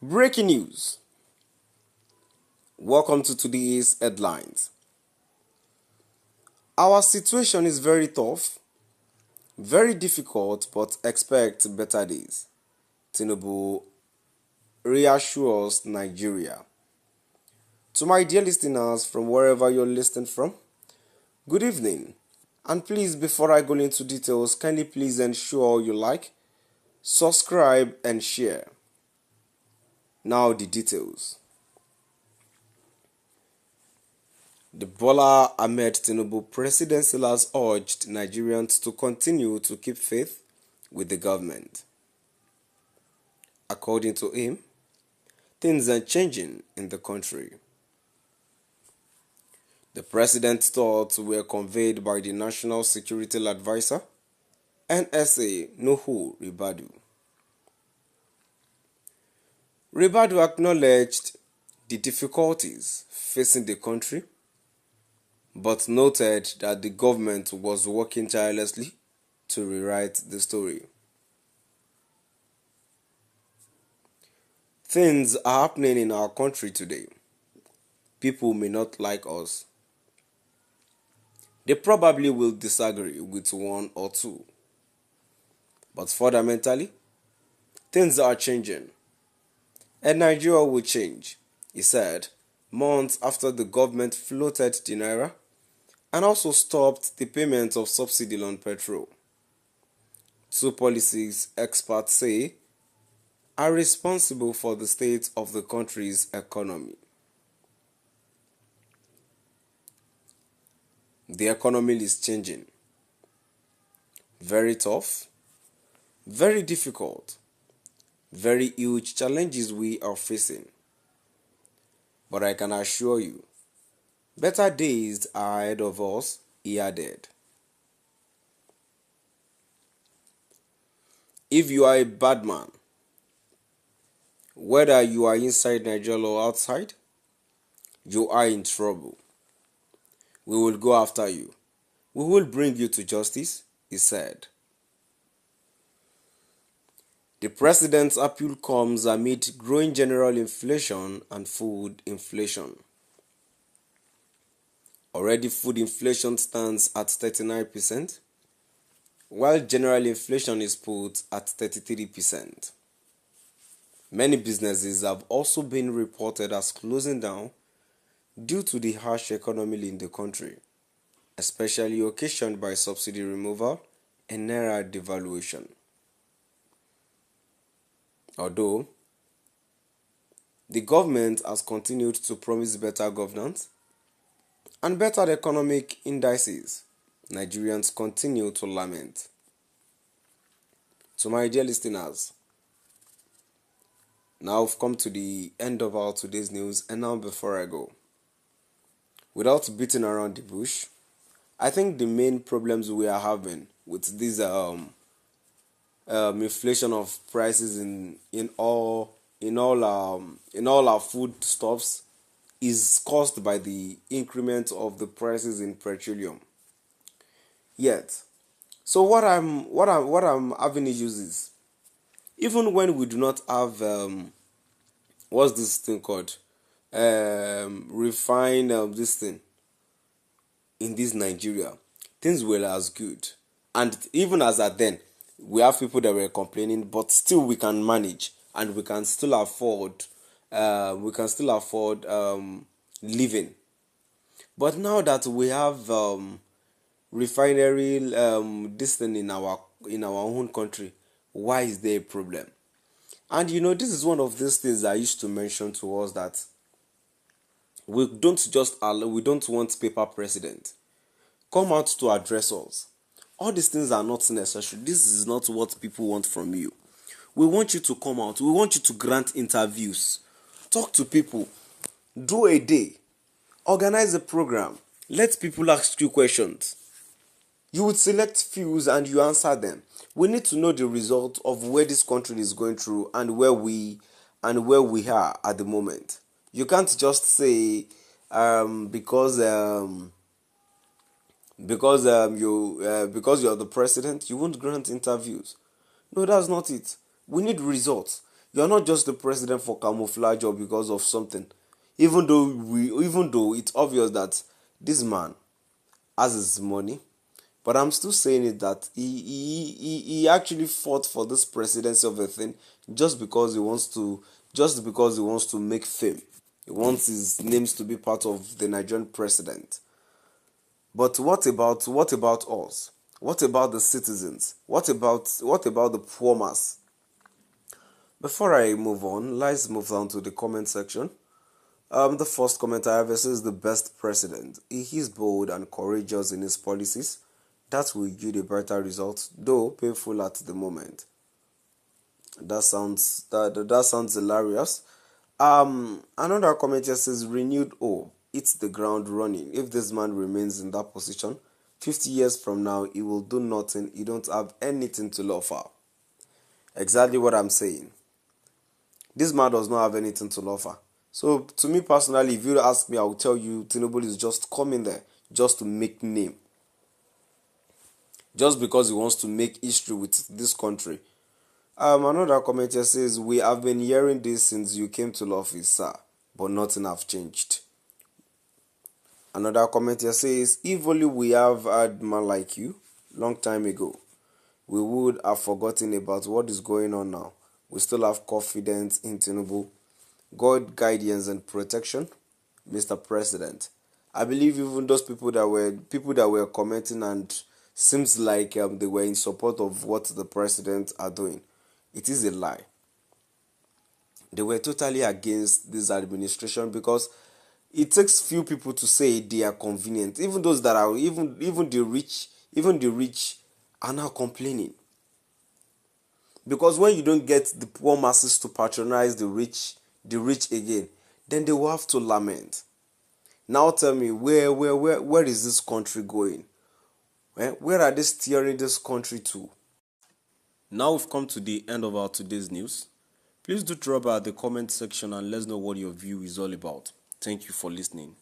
Breaking news. Welcome to today's headlines. Our situation is very tough, very difficult, but expect better days. Tinubu reassures Nigeria. To my dear listeners from wherever you're listening from, good evening. And please, before I go into details, kindly please ensure you like, subscribe, and share. Now, the details. The Bola Ahmed Tinubu presidency has urged Nigerians to continue to keep faith with the government. According to him, things are changing in the country. The president's thoughts were conveyed by the National Security Advisor, NSA Nuhu Ribadu. Ribadu acknowledged the difficulties facing the country, but noted that the government was working tirelessly to rewrite the story. Things are happening in our country today. People may not like us. They probably will disagree with one or two. But fundamentally, things are changing. And Nigeria will change, he said, months after the government floated the naira and also stopped the payment of subsidy on petrol. Two policies experts say are responsible for the state of the country's economy. The economy is changing. Very tough, very difficult, very huge challenges we are facing. But I can assure you, better days are ahead of us, he added. If you are a bad man, whether you are inside Nigeria or outside, you are in trouble. We will go after you. We will bring you to justice, he said. The president's appeal comes amid growing general inflation and food inflation. Already food inflation stands at 39%, while general inflation is put at 33%. Many businesses have also been reported as closing down due to the harsh economy in the country, especially occasioned by subsidy removal and naira devaluation. Although the government has continued to promise better governance and better economic indices, Nigerians continue to lament. So my dear listeners, now we've come to the end of our today's news, and now before I go, without beating around the bush, I think the main problems we are having with this inflation of prices in all our food stuffs is caused by the increment of the prices in petroleum. Yet, so what I'm having issues is, even when we do not have what's this thing called, refined this thing in this Nigeria, things were as good. And even as at then, we have people that were complaining, but still we can manage and we can still afford living. But now that we have refinery this thing in our own country, why is there a problem? And this is one of these things I used to mention to us, that we don't want paper president. Come out to address us. All these things are not necessary. This is not what people want from you. We want you to come out. We want you to grant interviews. Talk to people. Do a day. Organize a program. Let people ask you questions. You would select fews and you answer them. We need to know the result of where this country is going through and where we are at the moment. You can't just say because you're the president, you won't grant interviews. No, that's not it. We need results. You're not just the president for camouflage or because of something. Even though it's obvious that this man has his money, but I'm still saying it that he actually fought for this presidency of a thing just because he wants to make fame. He wants his names to be part of the Nigerian president. But what about us? What about the citizens? What about the poor mass? Before I move on, let's move down to the comment section. The first comment I have says the best president. He is bold and courageous in his policies. That will yield a better result, though painful at the moment. That sounds hilarious. Another comment here says renewed hope. It's the ground running. If this man remains in that position, 50 years from now, he will do nothing. He don't have anything to offer. Exactly what I'm saying. This man does not have anything to offer. So to me personally, if you ask me, I will tell you Tinubu is just coming there just to make name. Just because he wants to make history with this country. Another comment here says, we have been hearing this since you came to office, sir, but nothing have changed. Another comment here says, if only we have had man like you long time ago, we would have forgotten about what is going on now. We still have confidence in Tinubu. God guidance and protection, Mr. President. I believe even those people that were commenting and seems like they were in support of what the president are doing. It is a lie. They were totally against this administration because it takes few people to say they are convenient. Even those that are even the rich are now complaining. Because when you don't get the poor masses to patronize the rich again, then they will have to lament. Now tell me, where is this country going? Where are they steering this country to? Now we've come to the end of our today's news. Please do drop by the comment section and let us know what your view is all about. Thank you for listening.